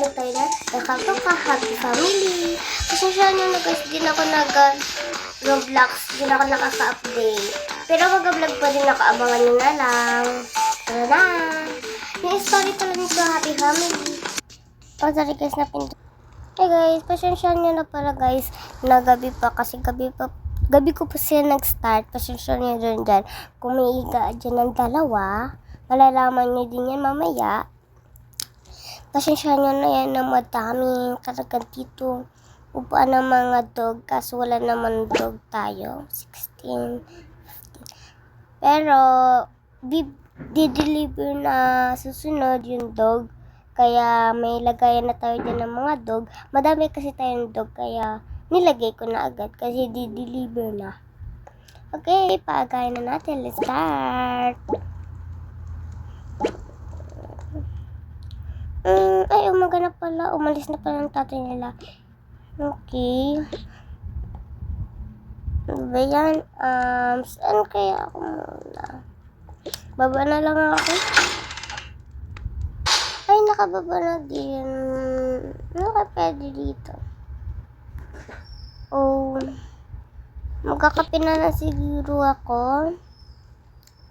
sa toilet. Welcome to Happy Family. Pasensya nyo na guys, din ako Roblox, din ako nakaka-update. Pero mag-vlog pa din ako, abangan nyo na lang. Tara na! Yung story pala nito, Happy Family. Oh, sorry guys, napinto. Hey guys, pasensya nyo na pala guys, na gabi pa kasi gabi ko pa siya nag-start. Pasensya nyo dyan. Kung may iga dyan ng dalawa, malalaman nyo din yan mamaya. Pasensya nyo na yan na madaming karagan dito. Upuan ng mga dog kasi wala naman dog tayo. 16, 15. Pero, di-deliver na susunod yung dog. Kaya may lagayan na tayo dyan ng mga dog. Madami kasi tayong dog kaya nilagay ko na agad kasi di-deliver na. Okay, paagayin na natin. Let's start! Ay, umaga na pala. Umalis na pala ng tatay nila. Okay. Ano ba yan? Saan kaya ako muna? Baba na lang ako. Ay, nakababa na din. Ano ka pwede dito? Oh, magkakape na lang siguro ako.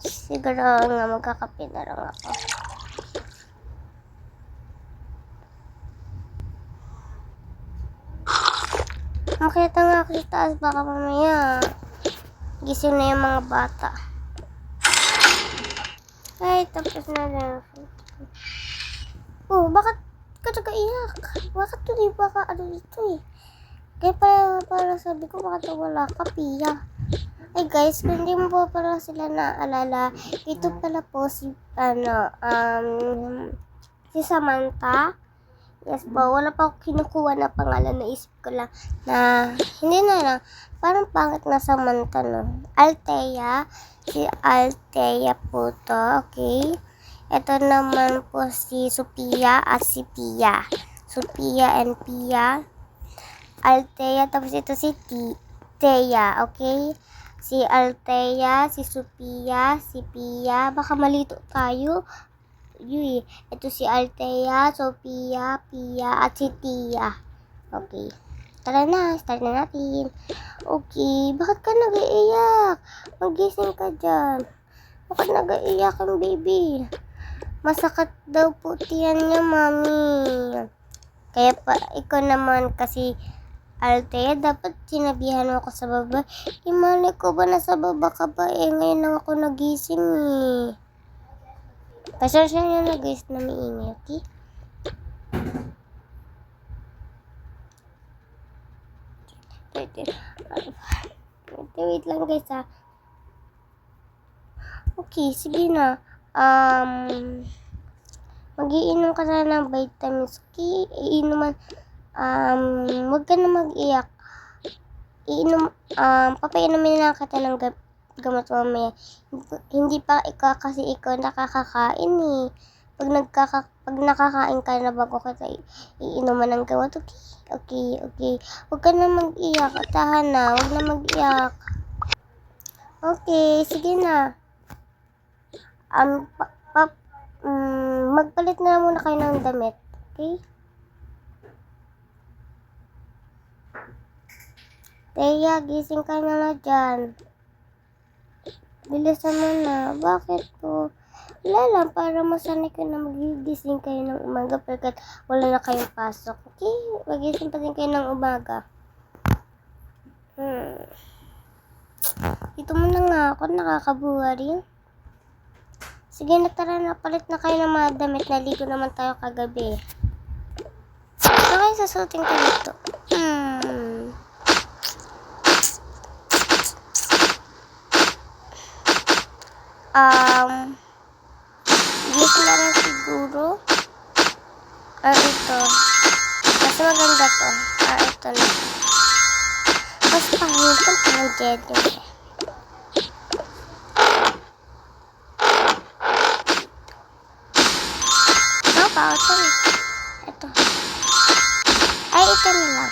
Siguro nga magkakape na lang ako. Makita nga ako sa taas, baka mamaya gising na yung mga bata. Ay, tapos na lang. Oh, bakit ka nag-iyak? Bakit tuloy baka ano dito eh? Kaya para sabi ko bakit wala ka, Pia? Ay guys, kung hindi mo po pala sila naalala, ito pala po si, si Samantha. Yes po, wala pa ako kinukuha na pangalan, naisip ko lang na, hindi na lang, parang pangit na Samantha, no? Althea, si Althea po to, okay? Ito naman po si Sophia at si Pia. Sophia and Pia. Althea, tapos ito si Thea, okay? Si Althea, si Sophia, si Pia, baka malito tayo. Ito si Althea, Sophia, Pia, at si Tia. Okay. Tara na, start na natin. Okay, bakit ka nag-iiyak? Magising ka dyan. Bakit nag-iiyak ang baby? Masakit daw po tiyan niya, mami. Kaya pa, ikaw naman kasi, Althea, dapat sinabihan mo ako sa baba. Imali ko ba nasa baba ka ba? Ngayon lang ako nagising eh. Pasensya nyo na guys na maingay, okay? Wait lang guys ha. Okay, sige na. Mag-iinom ka na ng vitamins. Okay, iinuman. Huwag ka na mag-iyak. Papainumin na kita ng gamot mamaya. Hindi pa ikaw kasi ikaw nakakakain eh. Pag nakakain ka na bago kita iinuman ng gamot, okay. Huwag ka na mag-iyak. Tahan na, huwag na mag-iyak. Okay, sige na. Magpalit na muna kayo ng damit, okay? Teya, gising ka na dyan. Bilisan mo na. Bakit po? Wala lang, para masanay ka na magigising kayo ng umaga pagkat wala na kayong pasok. Okay? Magising pa din kayo ng umaga. Dito muna nga ako, nakakabuha rin. Sige na, tara na, palit na kayo ng mga damit. Naligo naman tayo kagabi. Ano kayo sasutin ko dito? Yes na lang siguro. Ito. Mas maganda to. Ito na. Mas pangitan pa ng Jedyo. Pautan. Ito. Ay, ito na lang.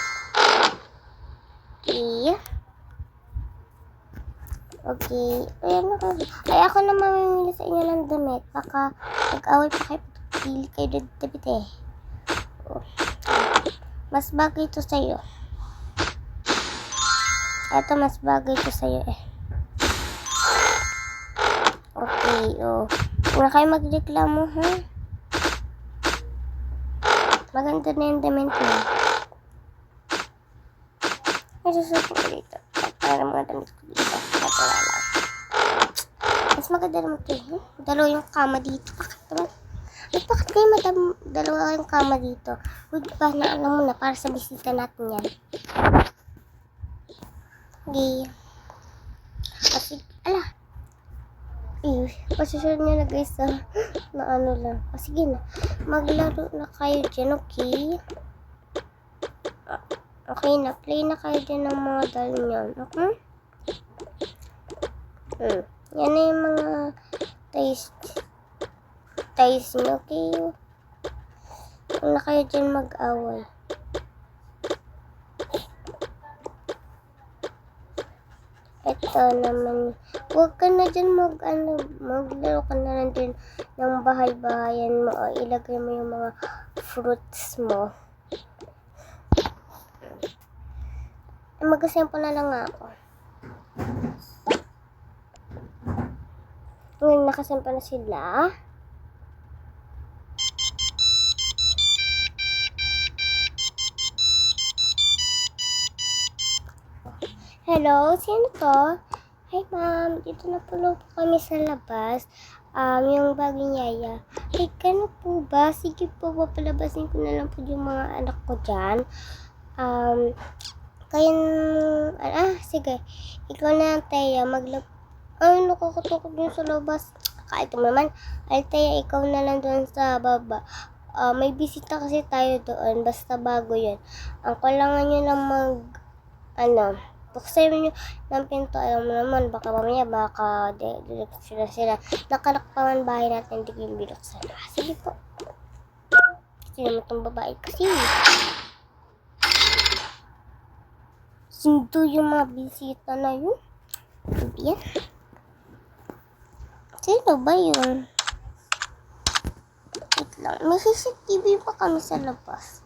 Okay. Ay, ako na mamimili sa inyo ng damit. Baka nag-away pa kayo. Pili kayo damit eh. Oh. Mas bagay ito sa'yo. Ito, mas bagay ito sa'yo eh. Okay, oh. Huwag na kayo magreklamo, ha? Maganda na yung damit niya. Ay, susuot ko dito. Para mga damit ko dito. Ito na lang. Mas maganda naman ito, eh. Dalawa yung kama dito. Bakit naman? Bakit kayo dalawa yung kama dito? Huwag ba na alam mo na para sa bisita natin yan. Okay. Kasi, ala. Pasasyon nyo na guys na ano lang. Sige na. Maglaro na kayo dyan, okay? Okay na. Play na kayo dyan ng mga doll nyo. Okay? Yan na yung mga toys nyo, okay? Huwag na kayo dyan mag-away. Ito naman, huwag ka na dyan maglaro ka na lang dyan ng bahay-bahayan mo o ilagay mo yung mga fruits mo. Mag-sample na lang ako. Ngayon nakasample na sila. Hello, sino to? Hi ma'am, dito na po kami sa labas. Yung bagong yaya. Ay, kano po ba? Sige po, papalabasin ko na lang po yung mga anak ko dyan. Sige. Ikaw na, Teya, ay, nakakatakot dun sa labas. Kahit naman, Teya, ikaw na lang dun sa baba. May bisita kasi tayo doon, basta bago yun. Ang kailangan nyo lang buksan nyo ng pinto, alam mo naman, baka mamaya, direksyon na sila. Nakalak pa man bahay natin, hindi ko yung binuksan. Sige po. Kasi naman itong babae kasi. Sindo yung mga bisita na yun. Yan. Sino ba yun? Wait lang. May CCTV pa kami sa labas.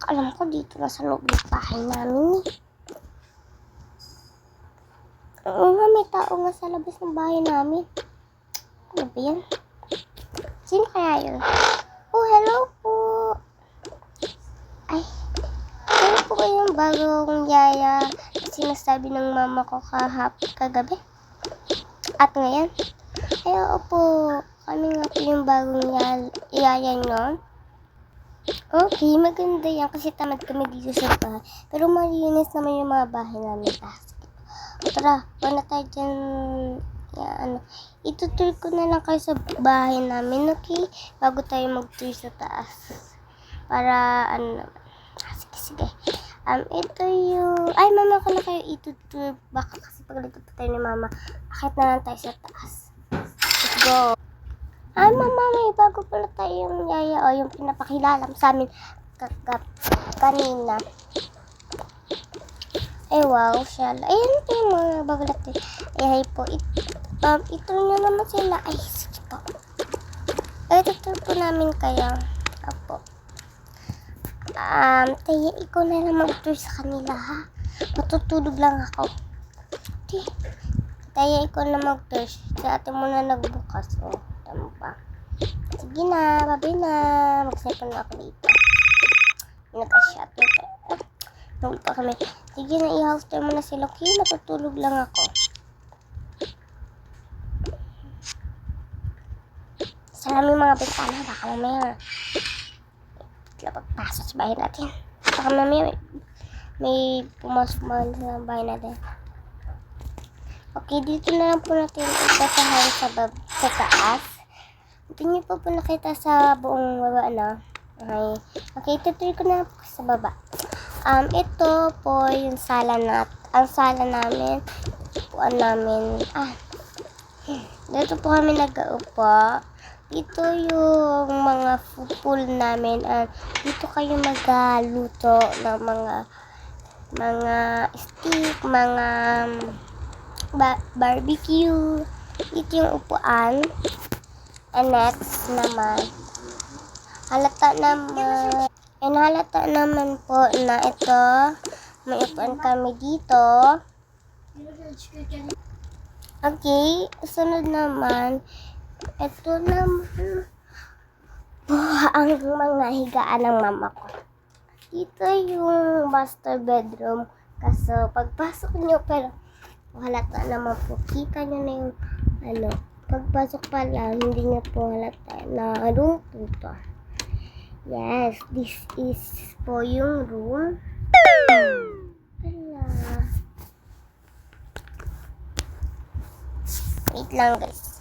Alam ko dito na sa loob ng bahay namin eh. Oo nga, may tao nga sa labas ng bahay namin. Ano ba yan? Sino kaya yun? Oh, hello po. Ay, ano po kayong bagong yaya na sinasabi ng mama ko kagabi? At ngayon? Ay, oo po. Kami nga po yung bagong yaya nyo. Okay, maganda yan kasi tamad kami dito sa bahay. Pero malinis naman yung mga bahay namin. Tara, wala tayo dyan. Itutur ko na lang kayo sa bahay namin, okay? Bago tayo mag-tour sa taas. Para, sige. Ito yung, mama ko na kayo itutur. Baka kasi pag nagtutur tayo ni mama, akit na lang tayo sa taas. Let's go. Mama, may bago pala tayong yaya o yung pinapakilala sa amin kanina. Ay, wow, shala. Ayan po yung mga bagulat eh. Ay, po. Ito na naman sila. Ay, sige po. Ay, tutur po namin kayo. Apo. Teya, ikaw na lang mag-tour sa kanila, ha? Matutulog lang ako. Teya, ikaw na mag-tour. Sa ate mo na nagbukas. Oh, tama pa. Sige na, babay na. Mag-sepon na ako dito. Nag-shot yun. Nagul pa kami. Sige na, i-house tour mo na sila. Okay, matutulog lang ako. Salamin mga bintana. Baka mamaya pagpasok sa bahay natin. Baka mamaya may pumasok sa bahay natin. Okay, dito na lang po natin itasahan sa taas. Ito nyo po nakita sa buong baba, no? Okay, tutuloy ko na po sa baba. Ito po yung ang sala namin. Upuan namin. Dito po kami nag-uupo. Ito yung mga pool namin. Dito kayo magluto ng mga steak, mga barbecue. Ito yung upuan. And next naman, halata naman. And halata naman po na ito, may upuan kami dito. Okay, sunod naman, ito naman po ang mga higaan ng mama ko. Dito yung master bedroom. Kaso pagpasok nyo, pero halata naman po, kita nyo na yung pagpasok pa lang, hindi nyo po halata na room po to. Yes, this is po yung room. Wait lang guys.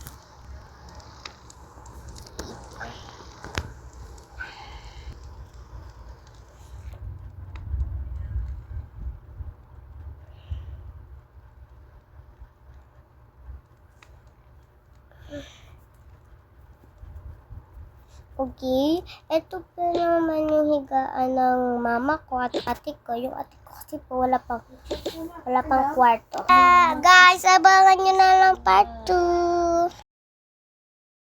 Okay, ito po naman yung higaan ng mama ko at ate ko. Yung ate ko kasi po wala pang kwarto. Guys, abangan nyo na lang part 2.